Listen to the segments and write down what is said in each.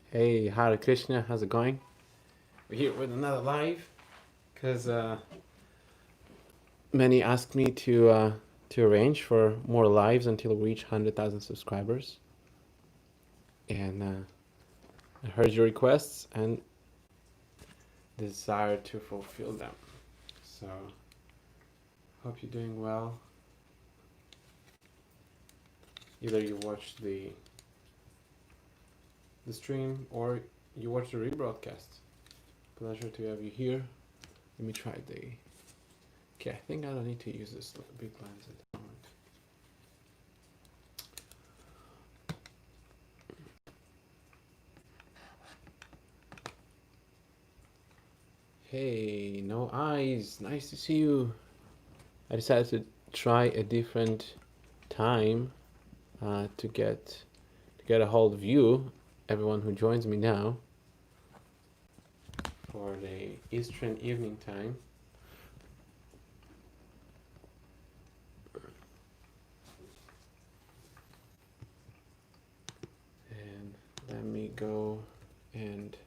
Hey, Hare Krishna, how's it going? We're here with another live because many asked me to arrange for more lives until we reach 100,000 subscribers, and I heard your requests and desire to fulfill them. So, hope you're doing well. Either you watched the stream or you watched the rebroadcast. Pleasure to have you here. Let me try the. Okay, I think I don't need to use this big lens at the moment. Hey, no eyes. Nice to see you. I decided to try a different time to get a hold of you, everyone who joins me now, for the Eastern evening time. And let me go and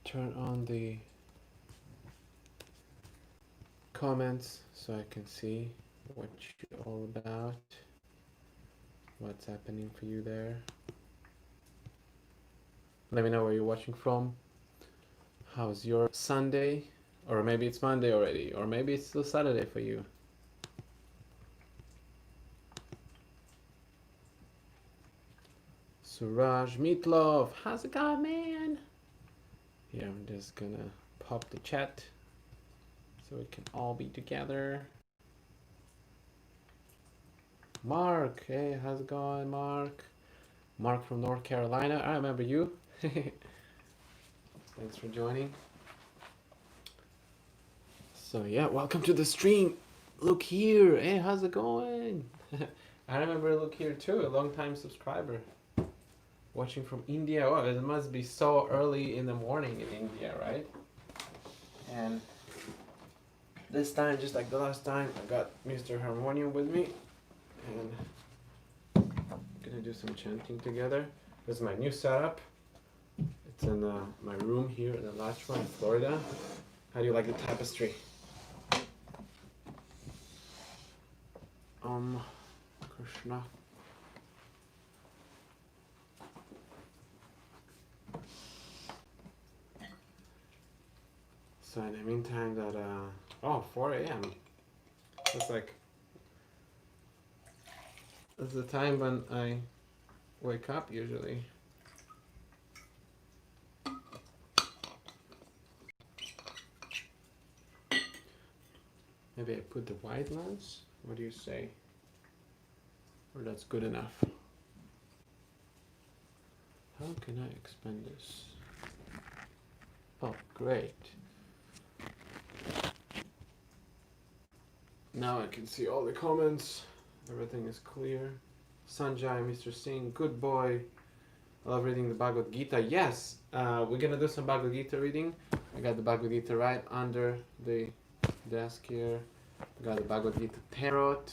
turn on the comments so I can see what you're all about, what's happening for you there. Let me know where you're watching from. How's your Sunday? Or maybe it's Monday already, or maybe it's still Saturday for you. Suraj Meatloaf, how's it going, man? Here, I'm just gonna pop the chat so we can all be together. Mark, hey, how's it going, Mark? Mark from North Carolina, I remember you. Thanks for joining. So yeah, welcome to the stream. Look here, hey, how's it going? I remember Look here too, a long time subscriber. Watching from India. Oh, it must be so early in the morning in India, right? And this time, just like the last time, I got Mr. Harmonium with me, and I'm gonna do some chanting together. This is my new setup. It's in my room here in Alachua in Florida. How do you like the tapestry? Krishna. So in the meantime that, 4 a.m. That's the time when I wake up usually. Maybe I put the white lens? What do you say? Or that's good enough? How can I expand this? Oh, great. Now I can see all the comments. Everything is clear. Sanjay, Mr. Singh, good boy. I love reading the Bhagavad-Gita. Yes, we're gonna do some Bhagavad-Gita reading. I got the Bhagavad-Gita right under the desk here. I got the Bhagavad-Gita Tarot.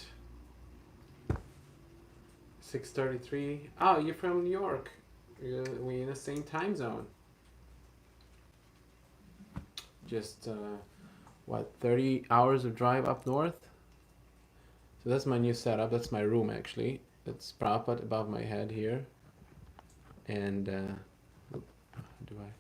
6:33. Oh, you're from New York. We're in the same time zone. Just, 30 hours of drive up north? So that's my new setup. That's my room, actually. It's Prabhupada above my head here. And, how do I...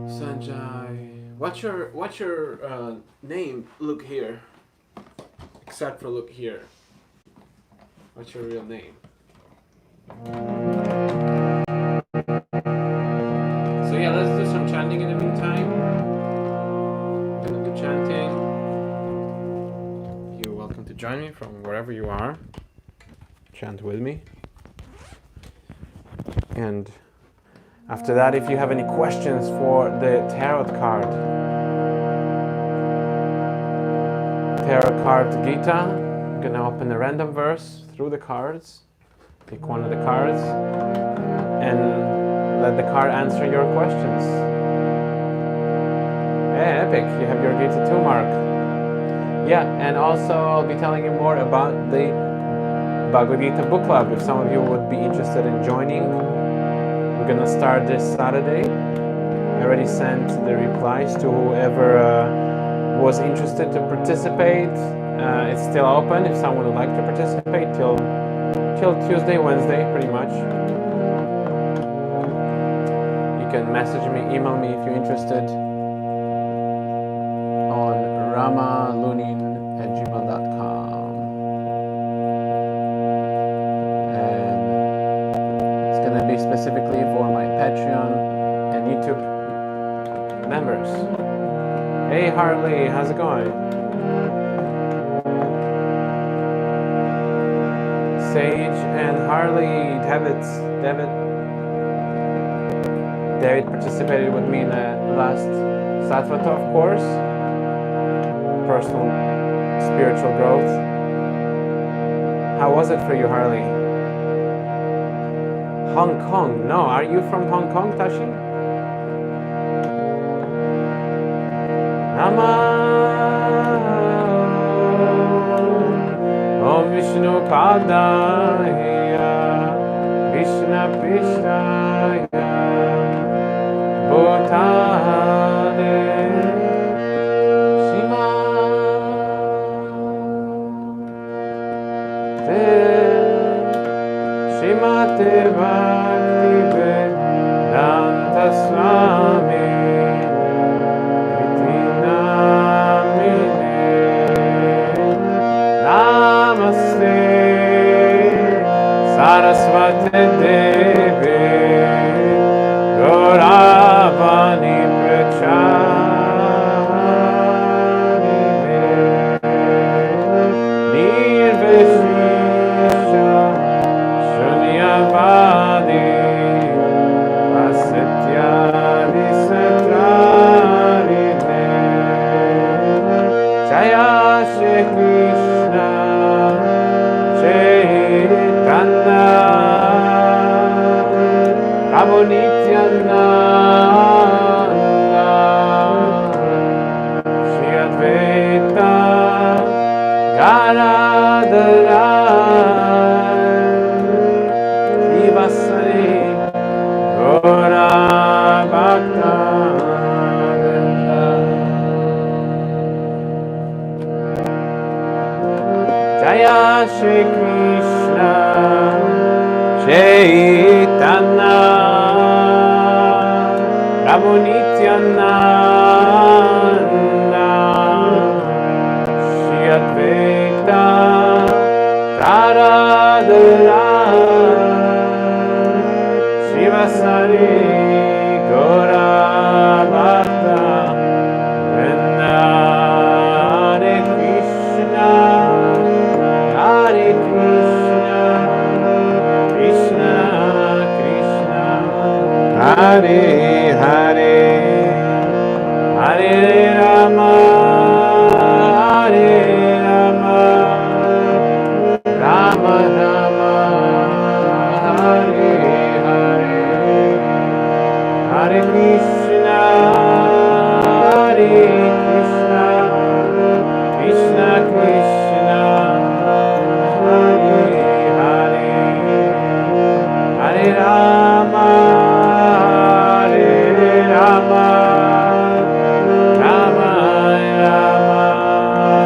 Sanjay, what's your name? Look here. Except for look here. What's your real name? So yeah, let's do some chanting in the meantime. I'm gonna do chanting. You're welcome to join me from wherever you are. Chant with me. And after that, if you have any questions for the tarot card, tarot card Gita. I'm gonna open a random verse through the cards, pick one of the cards, and let the card answer your questions. Hey, epic! You have your Gita too, Mark. Yeah, and also I'll be telling you more about the Bhagavad-Gita book club. If some of you would be interested in joining, we're gonna start this Saturday. I already sent the replies to whoever was interested to participate. It's still open if someone would like to participate till Tuesday, Wednesday, pretty much. You can message me, email me if you're interested on ramalunin@gmail.com. And it's gonna be specifically for my Patreon and YouTube members. Hey Harley, how's it going? Sage and Harley, David participated with me in the last Satvatove course, personal spiritual growth. How was it for you, Harley? Hong Kong? No, are you from Hong Kong, Tashi? Om Vishnu Padaya Krishna Krishnaya Bhutane Shimate Bhakti Vedanta Swami Namaste Saraswati Devi Gauravani Pracharine Nirvishisha Shunyavadi Vasatyadi Satrarine Jaya Shri Krishna Chaitanya Prabhu Nityananda Shri Advaita Gadadhara Srivasari Gaura Bhakta Jaya Shri Krishna Chaitanya Prabhu Nityananda Shri Advaita Gadadhara Srivasari Gaura Bhakta Vrinda Hare Krishna Hare Krishna Krishna Krishna Hare Hare Hare Rama Hare Rama Rama Rama Hare Hare Hare Krishna Hare Krishna Krishna Krishna Hare Hare Hare Rama Hare Rama Rama Rama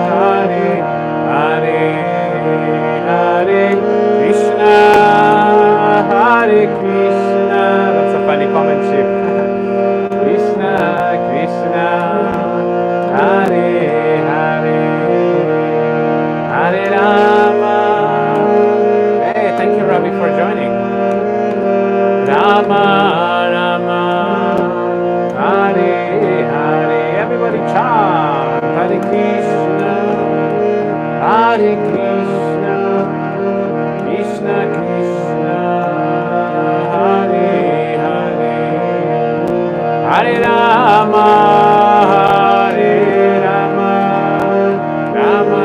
Hare Hare Hare Krishna Hare Krishna. That's a funny comment, Shiv. Krishna Krishna Hare Hare Hare Rama. Hey, thank you, Ravi, for joining. Rama Rama Hare Hare. Everybody chant Hare Krishna Hare Krishna Krishna Krishna Hare Hare Hare Rama Hare Rama Rama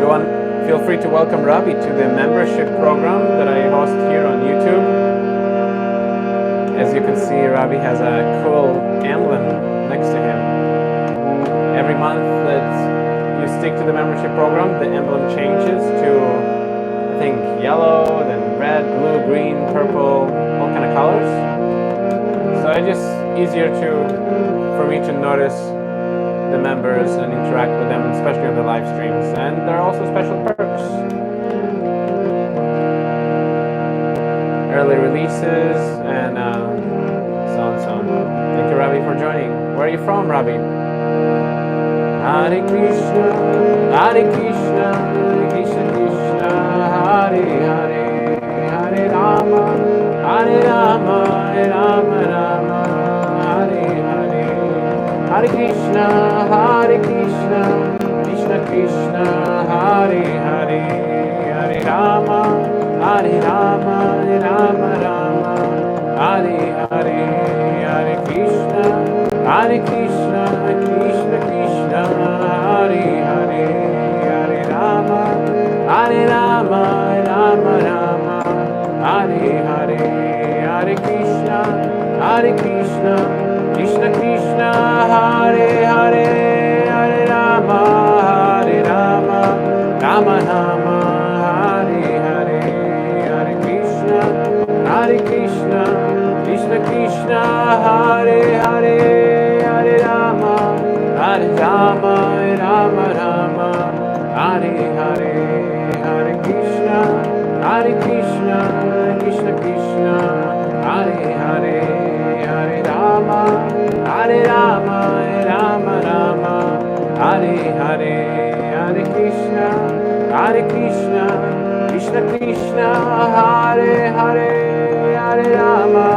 Everyone, feel free to welcome Ravi to the membership program that I host here on YouTube. As you can see, Ravi has a cool emblem next to him. Every month that you stick to the membership program, the emblem changes to, I think, yellow, then red, blue, green, purple, all kind of colors. So it's just easier for me to notice the members and interact with them, especially on the live streams. And there are also special perks. Early releases and so on, so on. Thank you, Ravi, for joining. Where are you from, Ravi? Hare Krishna, Hare Krishna, Krishna Krishna, Hare Hare, Hare Rama, Hare Rama, Rama Rama, Hare Hare, Hare Krishna, Krishna Krishna, Hare Hare, Hare Rama, Rama Rama, Hare Hare, Hare Krishna, Krishna Krishna, Hare Hare, Hare Rama, Rama Rama, Hare Hare, Hare Krishna, Krishna Krishna, Hare Hare, Hare Rama, Rama Rama, Hare Hare, Hare Krishna, Krishna Krishna, Hare Hare, Hare Rama, Rama Rama, Hare Hare, Hare Krishna, Krishna Krishna, Hare Hare, Hare Rama, Rama Rama, Hare Hare, Hare Krishna, Krishna Krishna, Hare Hare, Hare Rama,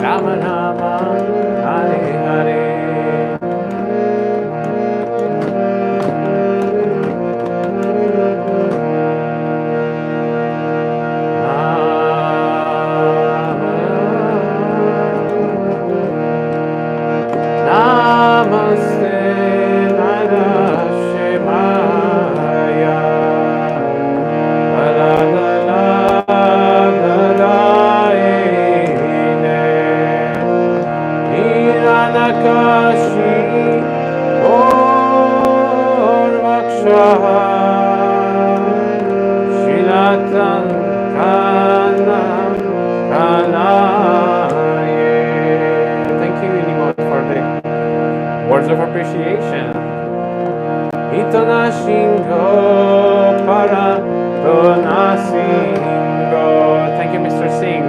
Rama Rama, Hare Hare. Words of appreciation. Itonashingo para donasingo. Thank you, Mr. Singh,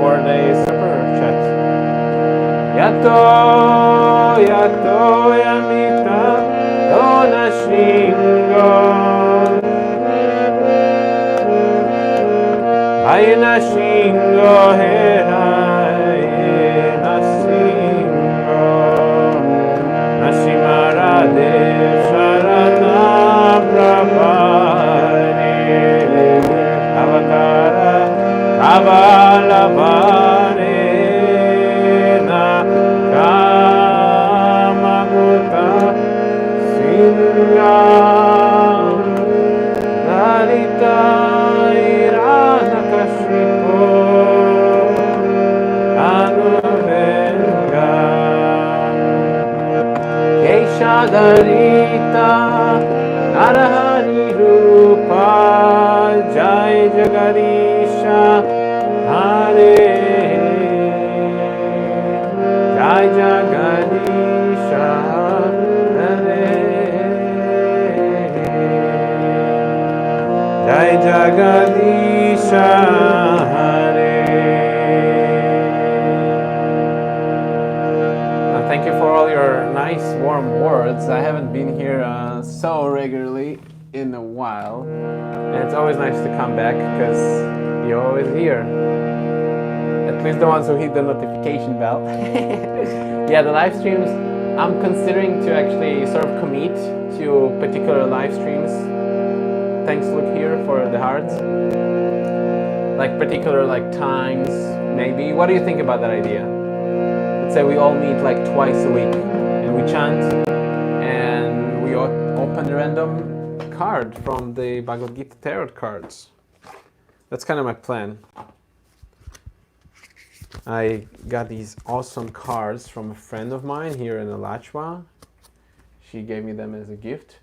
for the super chat. Yato yamita donashingo. Ayana shingo hera. Avalavane Kamaguta Singa Lalita Iranakashipo Anubenga Keshadarita Narahari Rupa Jai Jagarisha Hare Jai Jagadisha Hare Jai Jagadisha Hare. Thank you for all your nice warm words. I haven't been here so regularly in a while, and it's always nice to come back because you're always here. At least the ones who hit the notification bell. Yeah, the live streams, I'm considering to actually sort of commit to particular live streams. Thanks, look here, for the hearts. Like particular times, maybe. What do you think about that idea? Let's say we all meet like twice a week and we chant and we open open a random card from the Bhagavad-Gita tarot cards. That's kind of my plan. I got these awesome cards from a friend of mine here in Alachua. She gave me them as a gift.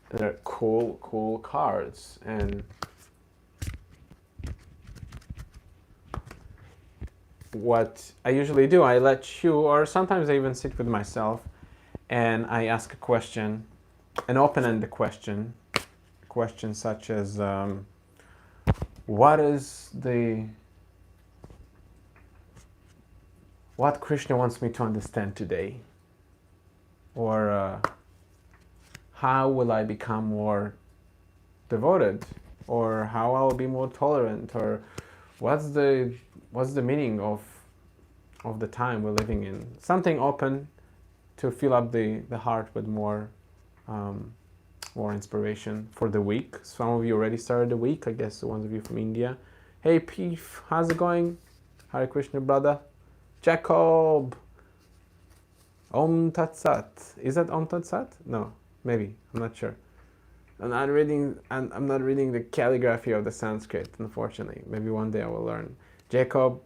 They're cool cards. And what I usually do, I let you, or sometimes I even sit with myself, and I ask a question, an open-ended question. Questions such as, what Krishna wants me to understand today? Or how will I become more devoted? Or how I'll be more tolerant? Or what's the meaning of the time we're living in? Something open to fill up the heart with more inspiration for the week. Some of you already started the week, I guess the ones of you from India. Hey Peef, how's it going? Hare Krishna, brother. Jacob! Om Tat Sat. Is that Om Tat Sat? No, maybe. I'm not sure. I'm not reading the calligraphy of the Sanskrit, unfortunately. Maybe one day I will learn. Jacopo,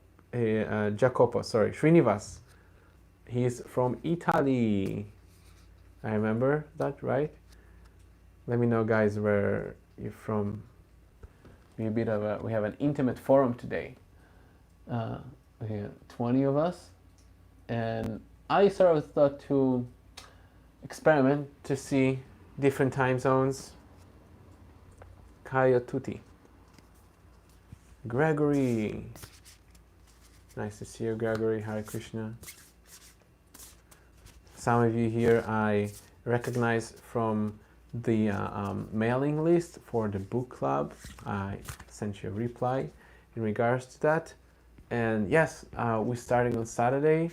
sorry. Srinivas. He's from Italy. I remember that, right? Let me know, guys, where you're from. We have an intimate forum today. We have 20 of us, and I sort of thought to experiment to see different time zones. Kaya Tuti. Gregory. Nice to see you, Gregory. Hare Krishna. Some of you here I recognize from the mailing list for the book club. I sent you a reply in regards to that. And yes, we're starting on Saturday.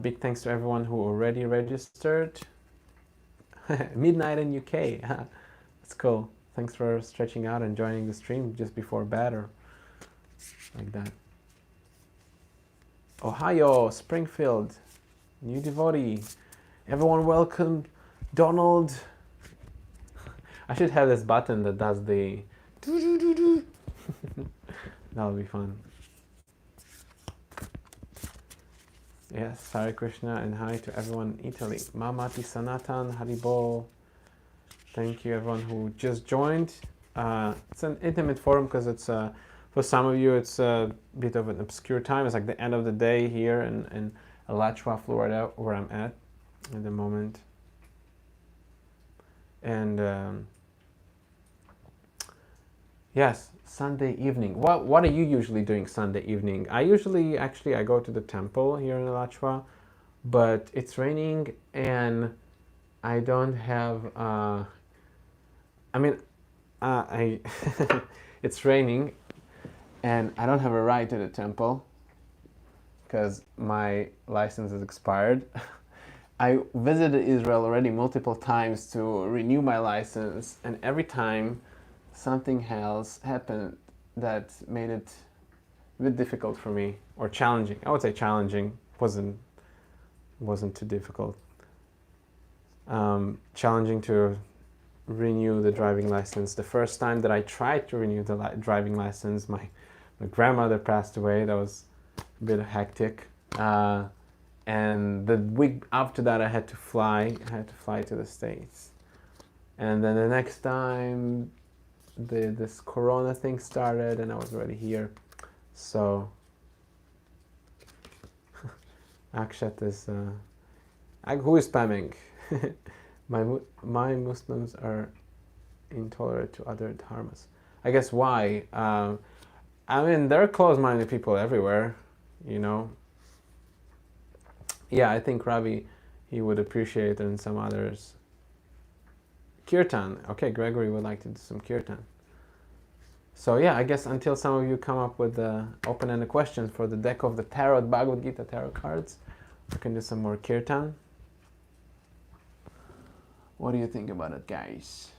Big thanks to everyone who already registered. Midnight in UK. That's cool. Thanks for stretching out and joining the stream just before bed or like that. Ohio, Springfield, new devotee. Everyone welcome Donald. I should have this button that does the that'll be fun. Yes, Hare Krishna and hi to everyone in Italy. Mamati Sanatan, Haribol. Thank you everyone who just joined. It's an intimate forum because it's for some of you it's a bit of an obscure time. It's like the end of the day here in Alachua, Florida, where I'm at the moment. And yes, Sunday evening. What are you usually doing Sunday evening? I usually I go to the temple here in Alachua, but it's raining and I don't have. It's raining, and I don't have a ride to the temple because my license is expired. I visited Israel already multiple times to renew my license, and every time something else happened that made it a bit difficult for me, or challenging. I would say challenging. Wasn't too difficult. Challenging to renew the driving license. The first time that I tried to renew the driving license, my grandmother passed away. That was a bit hectic. And the week after that, I had to fly. I had to fly to the States. And then the next time, this Corona thing started, and I was already here. So, Akshat is who is spamming? my Muslims are intolerant to other dharmas. I guess why? There are closed-minded people everywhere, you know. Yeah, I think Ravi, he would appreciate, and some others. Kirtan. Okay, Gregory would like to do some kirtan. So yeah, I guess until some of you come up with open-ended questions for the deck of the tarot, Bhagavad-Gita tarot cards, we can do some more kirtan. What do you think about it, guys?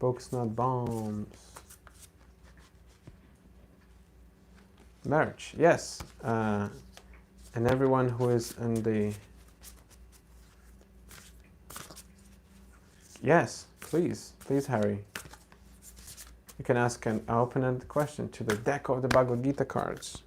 Books Not Bombs. Merch, yes. And everyone who is in the... Yes, please, Harry. You can ask an open-ended question to the deck of the Bhagavad-Gita cards.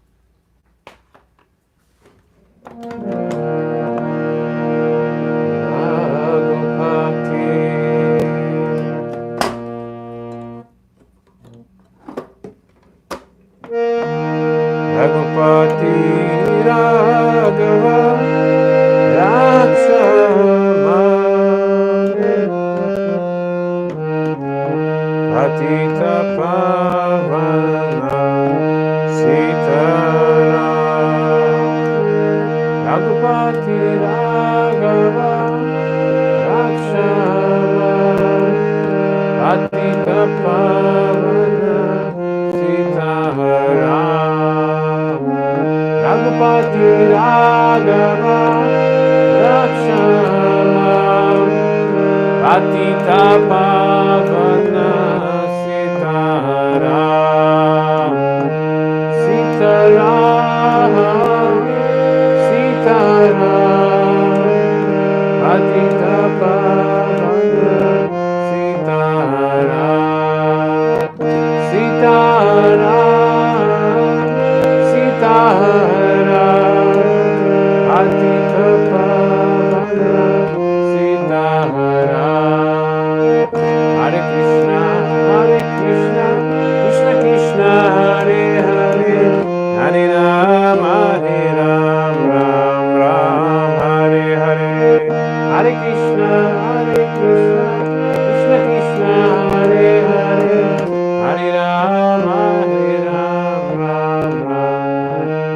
Ragupati Raghava Rakshama Patita Pavana Sitara Ragupati Raghava Rakshama Patita Pavana Sitara Ragupati Raghava Rakshama Patita Pavana Sitara Sitara Sitara Patita Pavana Sitara Sitara Sitara Patita Pavana Sitara Hare Krishna, Krishna Krishna, Hare Hare, Hare Ram, Ram Ram, Hare Hare, Hare Krishna, Krishna Krishna, Hare Hare, Hare Ram, Ram Ram,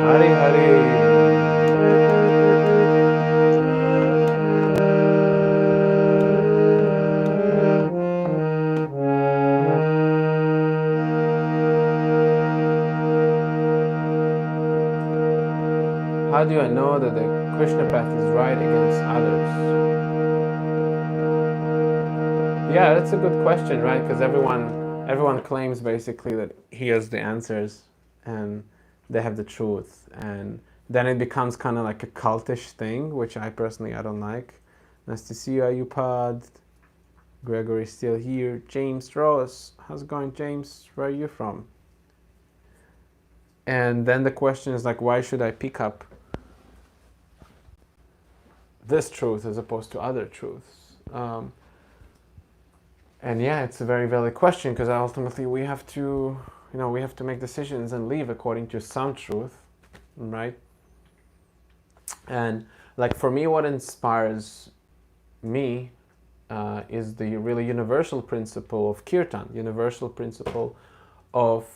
Hare Hare. How do I know that the Krishna path is right against others? Yeah, that's a good question, right? Because everyone claims basically that he has the answers and they have the truth, and then it becomes kind of like a cultish thing, which I don't like. Nice to see you, Ayupad. Gregory's still here. James Ross, how's it going, James? Where are you from? And then the question is like, why should I pick up this truth as opposed to other truths? And yeah, it's a very valid question, because ultimately we have to make decisions and live according to some truth, right? And like for me, what inspires me is the really universal principle of kirtan, universal principle of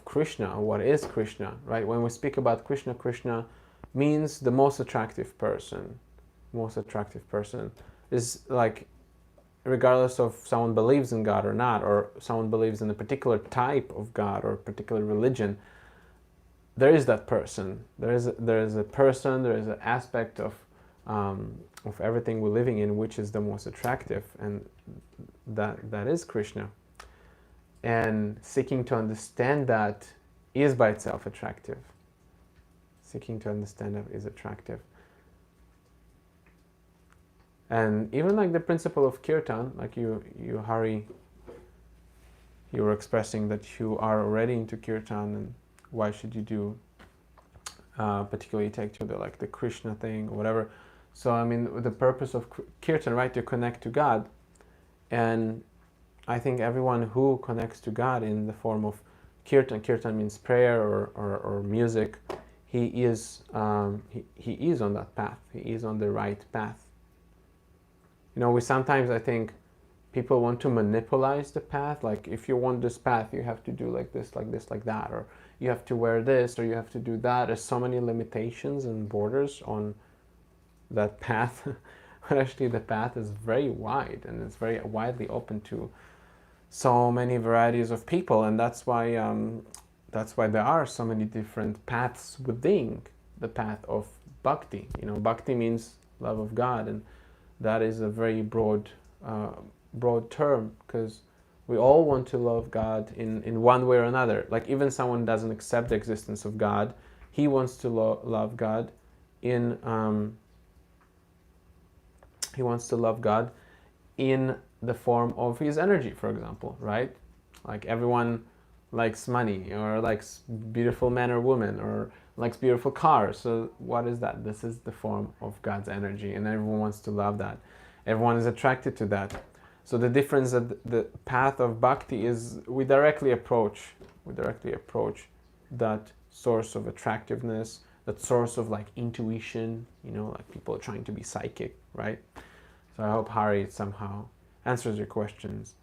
Krishna. What is Krishna, right? When we speak about Krishna, Krishna means the most attractive person. Most attractive person is like, regardless of someone believes in God or not, or someone believes in a particular type of God or a particular religion, there is that person. There is a person. There is an aspect of everything we're living in which is the most attractive, and that is Krishna. And seeking to understand that is by itself attractive. Seeking to understand that is attractive. And even like the principle of kirtan, like you Hari, you were expressing that you are already into kirtan, and why should you do particularly take to the Krishna thing or whatever. So I mean, the purpose of kirtan, right, to connect to God. And I think everyone who connects to God in the form of kirtan means prayer or music, he is on that path. He is on the right path. We sometimes, I think, people want to monopolize the path. Like, if you want this path, you have to do like this, like that, or you have to wear this, or you have to do that. There's so many limitations and borders on that path. But actually, the path is very wide, and it's very widely open to so many varieties of people, and that's why there are so many different paths within the path of bhakti. Bhakti means love of God, and that is a very broad broad term, because we all want to love God in one way or another. Like even someone doesn't accept the existence of God, he wants to love God in he wants to love God in the form of his energy, for example, right? Like everyone likes money, or likes beautiful man or woman, or likes beautiful cars. So what is that? This is the form of God's energy, and everyone wants to love that. Everyone is attracted to that. So the difference that the path of bhakti is we directly approach that source of attractiveness, that source of like intuition, like people are trying to be psychic, right? So I hope Hari somehow answers your questions.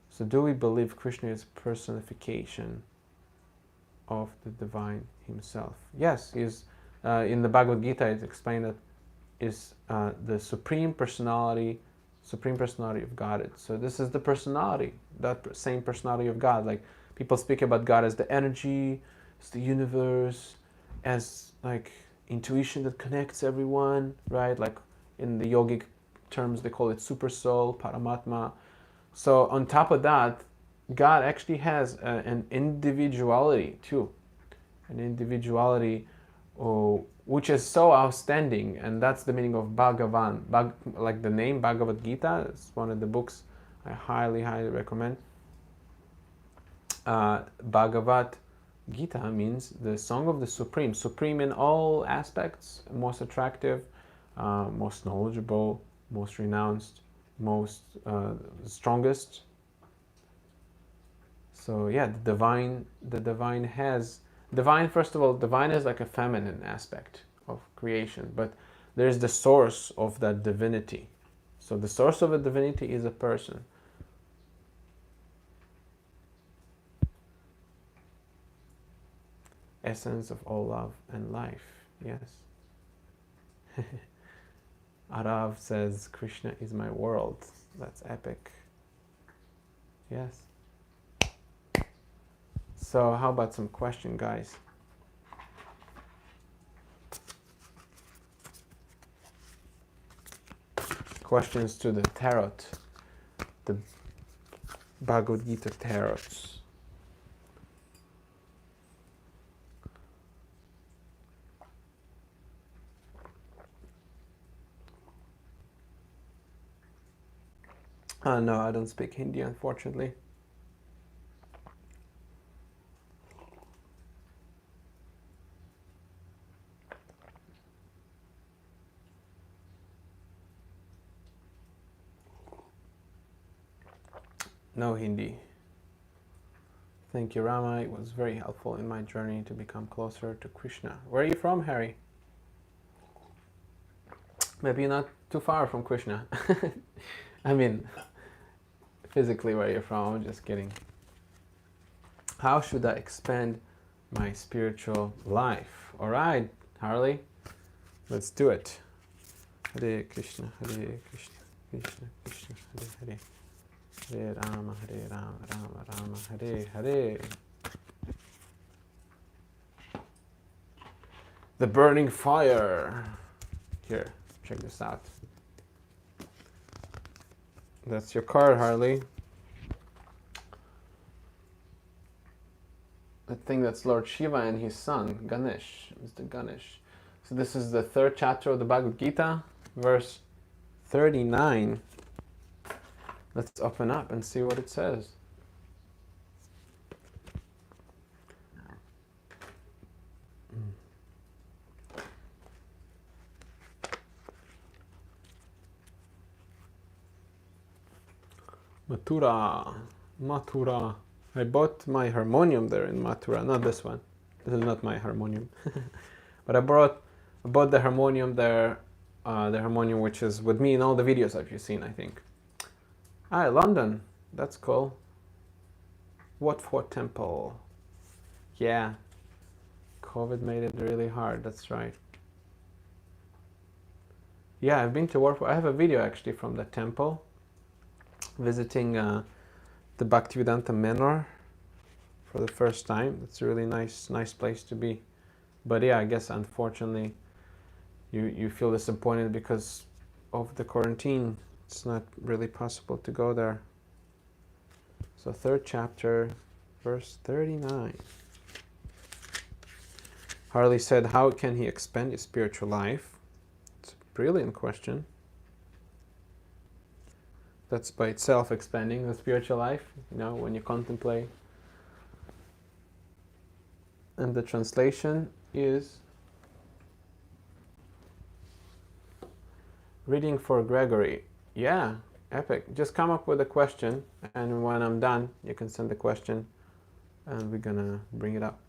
So do we believe Krishna is personification of the divine himself? Yes, he's in the Bhagavad-Gita it's explained that is the supreme personality of God. So this is the personality, that same personality of God. Like people speak about God as the energy, as the universe, as like intuition that connects everyone, right? Like in the yogic terms they call it super soul, Paramatma. So on top of that, God actually has an individuality too, which is so outstanding, and that's the meaning of Bhagavan. Like the name Bhagavad-Gita is one of the books I highly, highly recommend. Bhagavad-Gita means the song of the Supreme, supreme in all aspects, most attractive, most knowledgeable, most renounced, most strongest. So yeah, the divine has first of all, divine is like a feminine aspect of creation, but there's the source of that divinity. So the source of a divinity is a person. Essence of all love and life. Yes. Arav says, Krishna is my world. That's epic. Yes. So how about some question, guys? Questions to the tarot, the Bhagavad-Gita tarots. No, I don't speak Hindi, unfortunately. No Hindi. Thank you, Rama. It was very helpful in my journey to become closer to Krishna. Where are you from, Harry? Maybe you're not too far from Krishna. I mean, physically where you're from, I'm just kidding. How should I expand my spiritual life? All right, Harley, let's do it. Hare Krishna, Krishna, Krishna, Hare. Hare Rama, Rama Rama, Hare Hare. The burning fire. Here, check this out. That's your card, Harley. I think that's Lord Shiva and his son, Ganesh, Mr. Ganesh. So this is the 3rd chapter of the Bhagavad-Gita, verse 39. Let's open up and see what it says. Mathura. I bought my harmonium there in Mathura, not this one. This is not my harmonium. But I bought the harmonium there, the harmonium which is with me in all the videos that you've seen, I think. London. That's cool. What for temple? Yeah. COVID made it really hard, that's right. Yeah, I've been to Warford. I have a video actually from the temple, visiting the Bhaktivedanta Manor for the first time. It's a really nice place to be. But yeah, I guess unfortunately you feel disappointed because of the quarantine It's not really possible to go there. So 3rd chapter, verse 39. Harley said, how can he expand his spiritual life? It's a brilliant question. That's by itself expanding the spiritual life, when you contemplate. And the translation is reading for Gregory. Yeah, epic. Just come up with a question, and when I'm done, you can send the question, and we're gonna bring it up.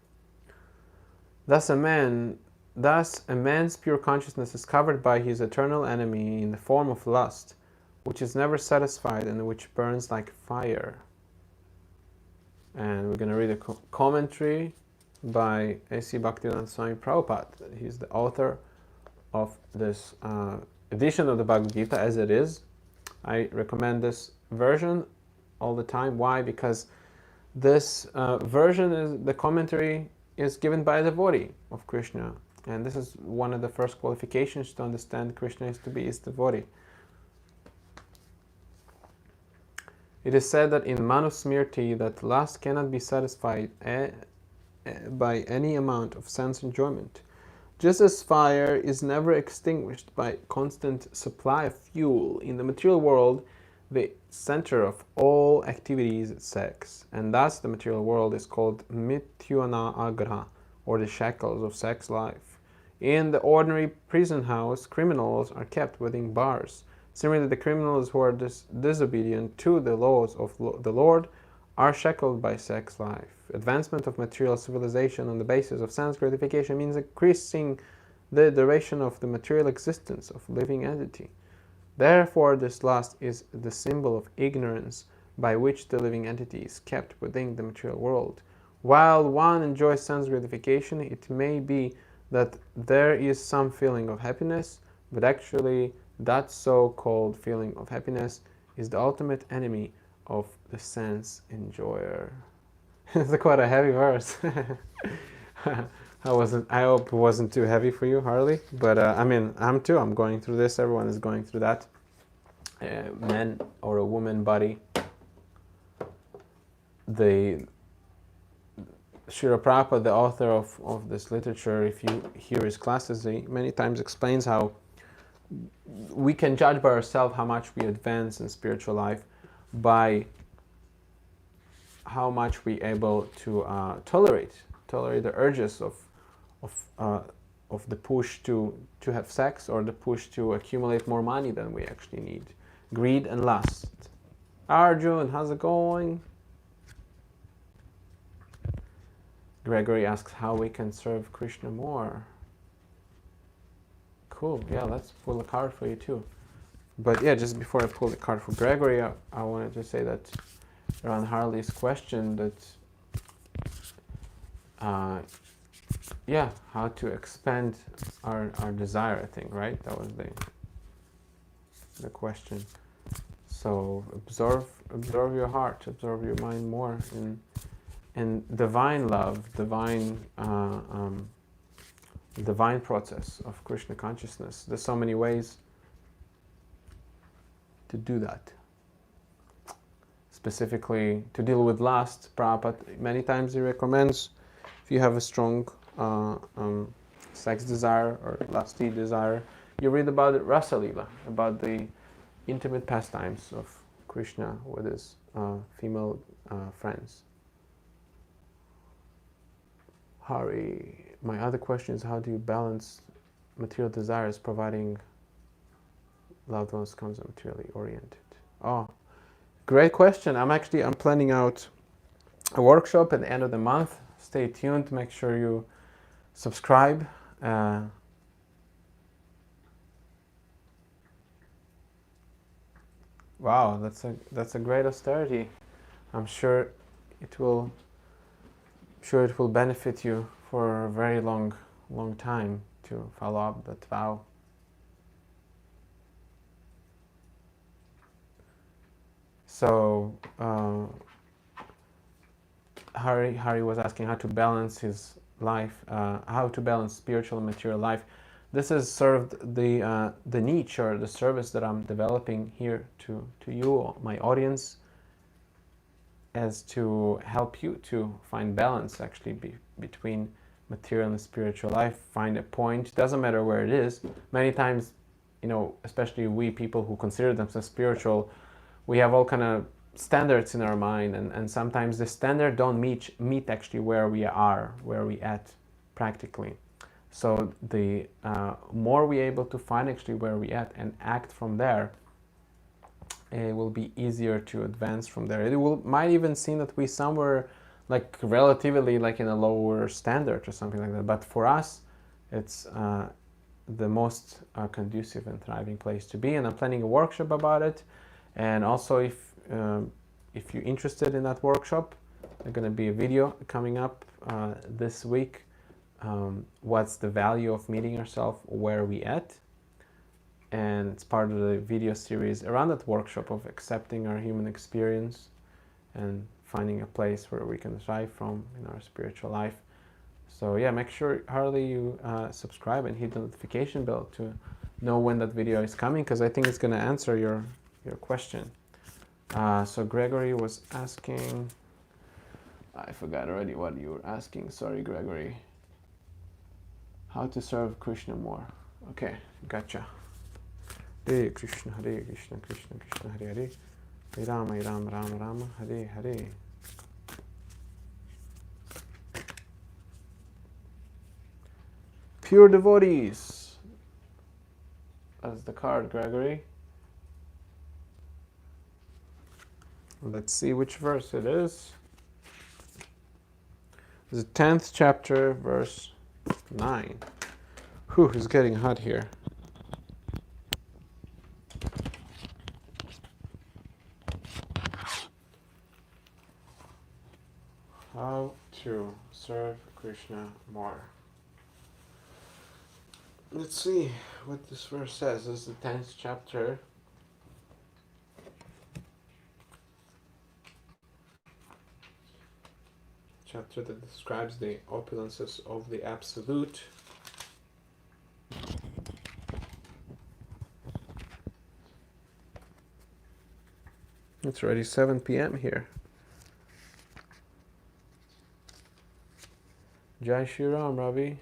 Thus a man's pure consciousness is covered by his eternal enemy in the form of lust, which is never satisfied and which burns like fire. And we're going to read a commentary by A.C. Bhaktivedanta Swami Prabhupada. He's the author of this edition of the Bhagavad-Gita as it is. I recommend this version all the time. Why? Because this version, the commentary is given by a devotee of Krishna. And this is one of the first qualifications to understand Krishna is to be his devotee. It is said that in Manusmriti that lust cannot be satisfied by any amount of sense enjoyment. Just as fire is never extinguished by constant supply of fuel, in the material world, the center of all activities is sex, and thus the material world is called Mityana Agra, or the shackles of sex life. In the ordinary prison house, criminals are kept within bars. Similarly, the criminals who are disobedient to the laws of the Lord are shackled by sex life. Advancement of material civilization on the basis of sense gratification means increasing the duration of the material existence of living entity. Therefore, this lust is the symbol of ignorance by which the living entity is kept within the material world. While one enjoys sense gratification, it may be that there is some feeling of happiness, but actually that so-called feeling of happiness is the ultimate enemy of the sense enjoyer. It's quite a heavy verse. I hope it wasn't too heavy for you, Harley. But I'm too. I'm going through this. Everyone is going through that. Man or a woman body. The Srila Prabhupada, the author of this literature, if you hear his classes, he many times explains how we can judge by ourselves how much we advance in spiritual life by how much we're able to tolerate the urges of the push to have sex, or the push to accumulate more money than we actually need. Greed and lust. Arjun, how's it going? Gregory asks how we can serve Krishna more. Cool, yeah, let's pull a card for you too. But yeah, just before I pull the card for Gregory, I wanted to say that around Harley's question that how to expand our desire, I think, right? That was the question. So absorb your heart, absorb your mind more in divine love, divine process of Krishna consciousness. There's so many ways to do that. Specifically, to deal with lust, Prabhupada many times he recommends, if you have a strong sex desire or lusty desire, you read about it, Rasa Leela, about the intimate pastimes of Krishna with his female friends. Hari, my other question is, how do you balance material desires providing loved ones comes materially oriented? Oh, great question. I'm planning out a workshop at the end of the month. Stay tuned. Make sure you subscribe. Wow, that's a great austerity. I'm sure it will benefit you for a very long time to follow up that vow. So Hari was asking how to balance his life, how to balance spiritual and material life. this has served the niche or the service that I'm developing here to you, my audience, as to help you to find balance actually between material and spiritual life. Find a point, doesn't matter where it is. Many times, especially we people who consider themselves spiritual, we have all kind of standards in our mind, and sometimes the standard don't meet actually where we at practically. So the more we're able to find actually where we at and act from there, it will be easier to advance from there. Might even seem that we somewhere like relatively like in a lower standard or something like that, but for us it's the most conducive and thriving place to be. And I'm planning a workshop about it. And also if you're interested in that workshop, there's going to be a video coming up this week. What's the value of meeting yourself where we at? And it's part of the video series around that workshop of accepting our human experience and finding a place where we can thrive from in our spiritual life. So yeah, make sure, Harley, you subscribe and hit the notification bell to know when that video is coming, because I think it's going to answer your question. So Gregory was asking, I forgot already what you were asking. Sorry, Gregory. How to serve Krishna more. Okay, gotcha. Hare Krishna, Krishna Krishna, Hare Hare. Hare Rama, Rama Rama, Hare Hare. Pure devotees. That's the card, Gregory. Let's see which verse it is. It's the 10th chapter, verse 9. Whew, it's getting hot here. How to serve Krishna more. Let's see what this verse says. This is the 10th chapter. Chapter that describes the opulences of the Absolute. It's already 7 p.m. here. Jai Shri Ram, Ravi.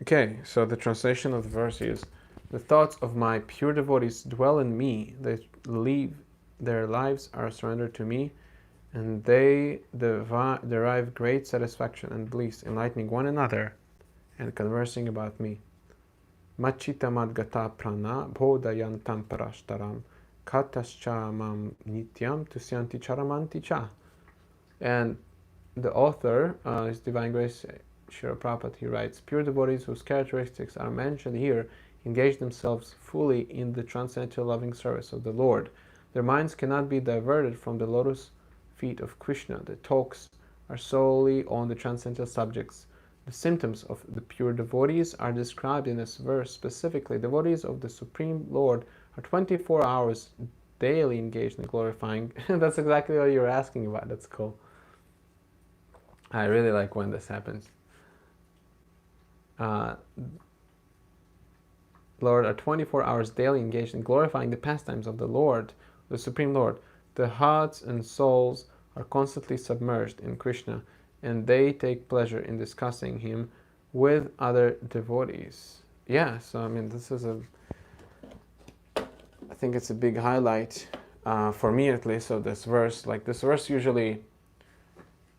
Okay, so the translation of the verse is, the thoughts of my pure devotees dwell in me, they leave their lives are surrendered to me, and they derive great satisfaction and bliss, enlightening one another and conversing about me. Machita madgata prana bodhayantam parashtaram katascha mam nityam tusyanti charamanti cha. And the author, His Divine Grace Srila Prabhupada, he writes, pure devotees whose characteristics are mentioned here engage themselves fully in the transcendental loving service of the Lord. Their minds cannot be diverted from the lotus feet of Krishna. Their talks are solely on the transcendental subjects. The symptoms of the pure devotees are described in this verse specifically. Devotees of the Supreme Lord are 24 hours daily engaged in glorifying. That's exactly what you were asking about. That's cool. I really like when this happens. Lord are 24 hours daily engaged in glorifying the pastimes of the Lord, the Supreme Lord. The hearts and souls are constantly submerged in Krishna, and they take pleasure in discussing him with other devotees. Yeah, so I mean, this is I think it's a big highlight for me at least of this verse. Like this verse, usually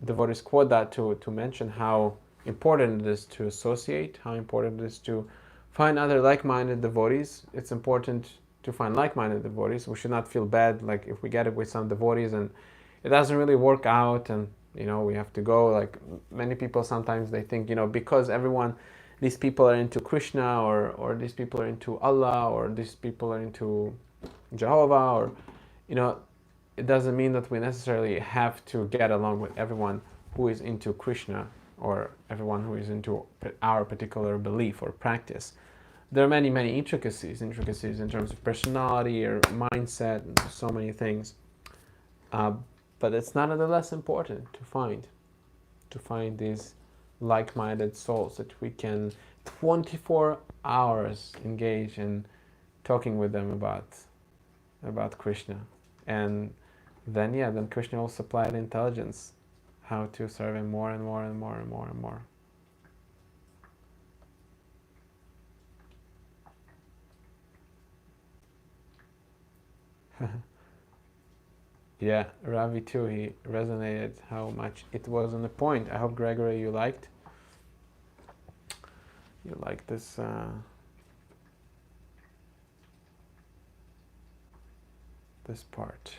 devotees quote that to mention how important it is to associate, how important it is to find other like-minded devotees. It's important to find like-minded devotees. We should not feel bad like if we get it with some devotees and it doesn't really work out and we have to go. Like many people sometimes they think, because these people are into Krishna or these people are into Allah or these people are into Jehovah or, it doesn't mean that we necessarily have to get along with everyone who is into Krishna or everyone who is into our particular belief or practice. There are many, many intricacies in terms of personality or mindset and so many things. But it's nonetheless important to find these like-minded souls that we can 24 hours engage in talking with them about Krishna. And then Krishna will supply the intelligence how to serve him more and more and more and more and more. Yeah, Ravi too, he resonated how much it was on the point. I hope, Gregory, you liked this this part.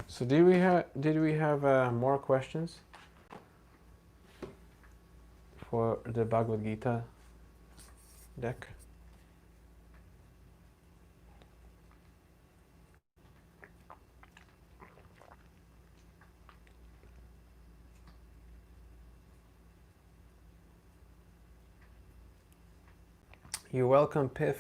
So did we have more questions for the Bhagavad-Gita deck? You're welcome, Piff.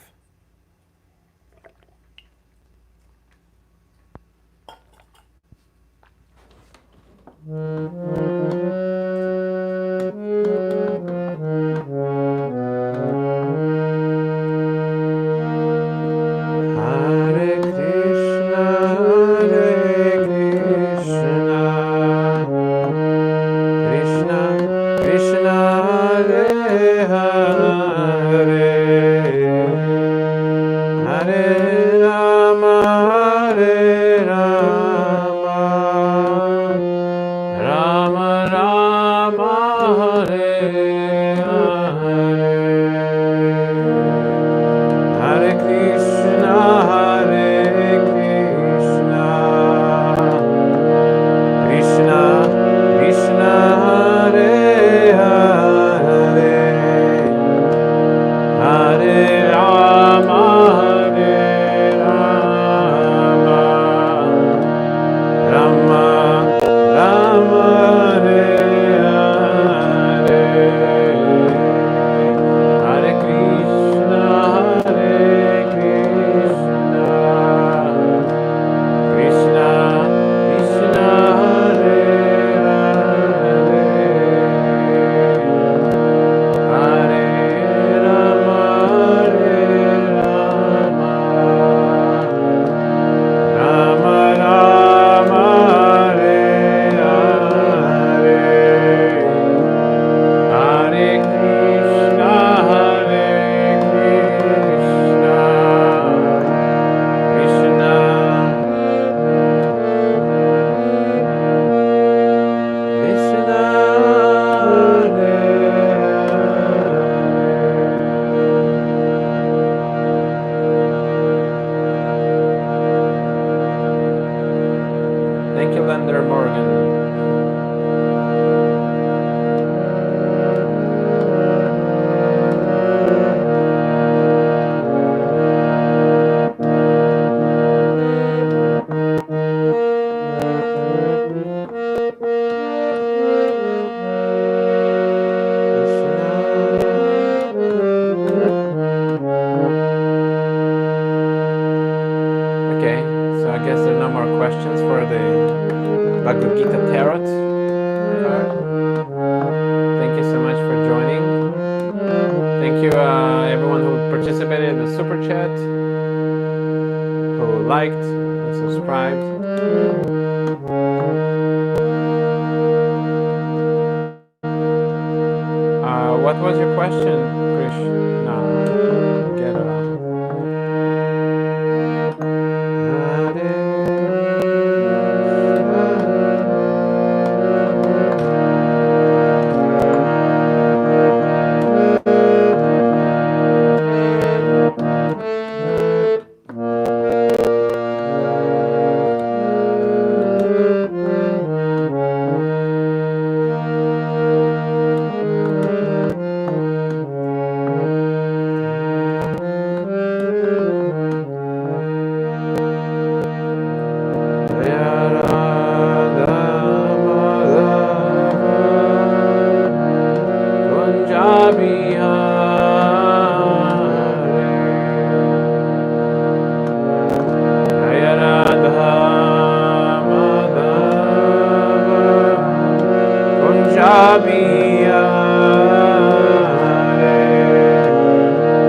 Shabia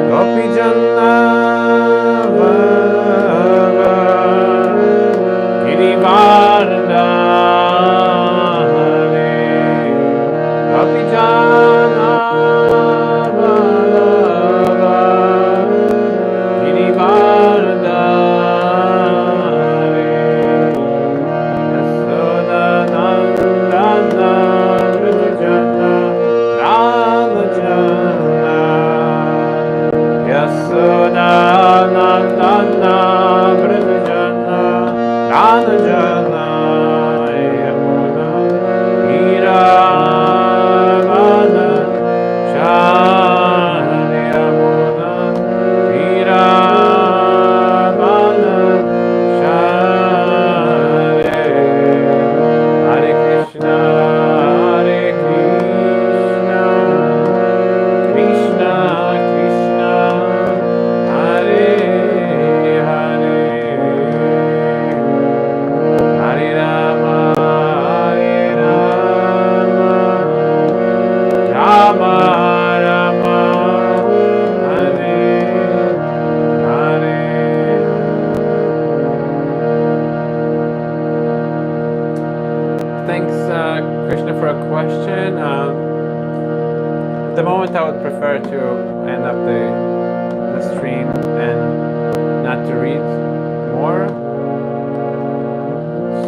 Gopi Janna Girivardhane Gopi Janna Thanks, Krishna, for a question. At the moment, I would prefer to end up the stream and not to read more.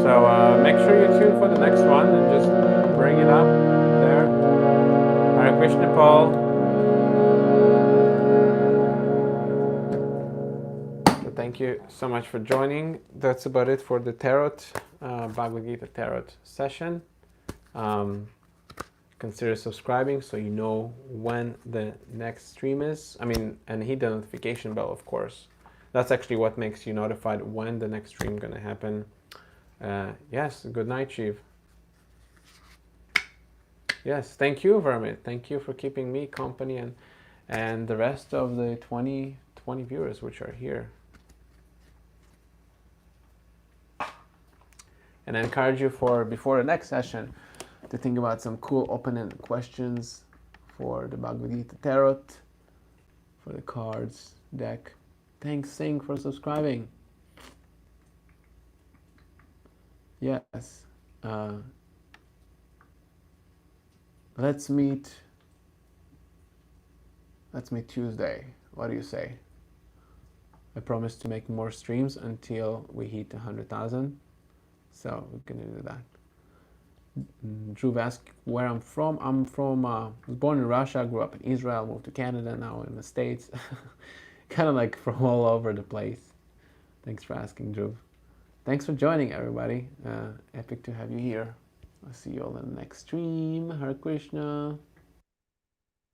So make sure you tune for the next one and just bring it up there. Hare Krishna, Paul. So thank you so much for joining. That's about it for the tarot, Bhagavad-Gita tarot session. Consider subscribing so you know when the next stream is. And hit the notification bell, of course. That's actually what makes you notified when the next stream is going to happen. Yes, good night, Shiv. Yes, thank you, Vermit. Thank you for keeping me company and the rest of the 20 viewers which are here. And I encourage you before the next session to think about some cool open-ended questions for the Bhagavad-Gita tarot, for the cards deck. Thanks, Singh, for subscribing. Yes. Let's meet Tuesday. What do you say? I promise to make more streams until we hit 100,000. So we're gonna do that. Dhruv asked where I'm from. I was born in Russia, grew up in Israel, moved to Canada, now in the States. Kind of like from all over the place. Thanks for asking, Dhruv. Thanks for joining, everybody. Epic to have you here. I'll see you all in the next stream. Hare Krishna.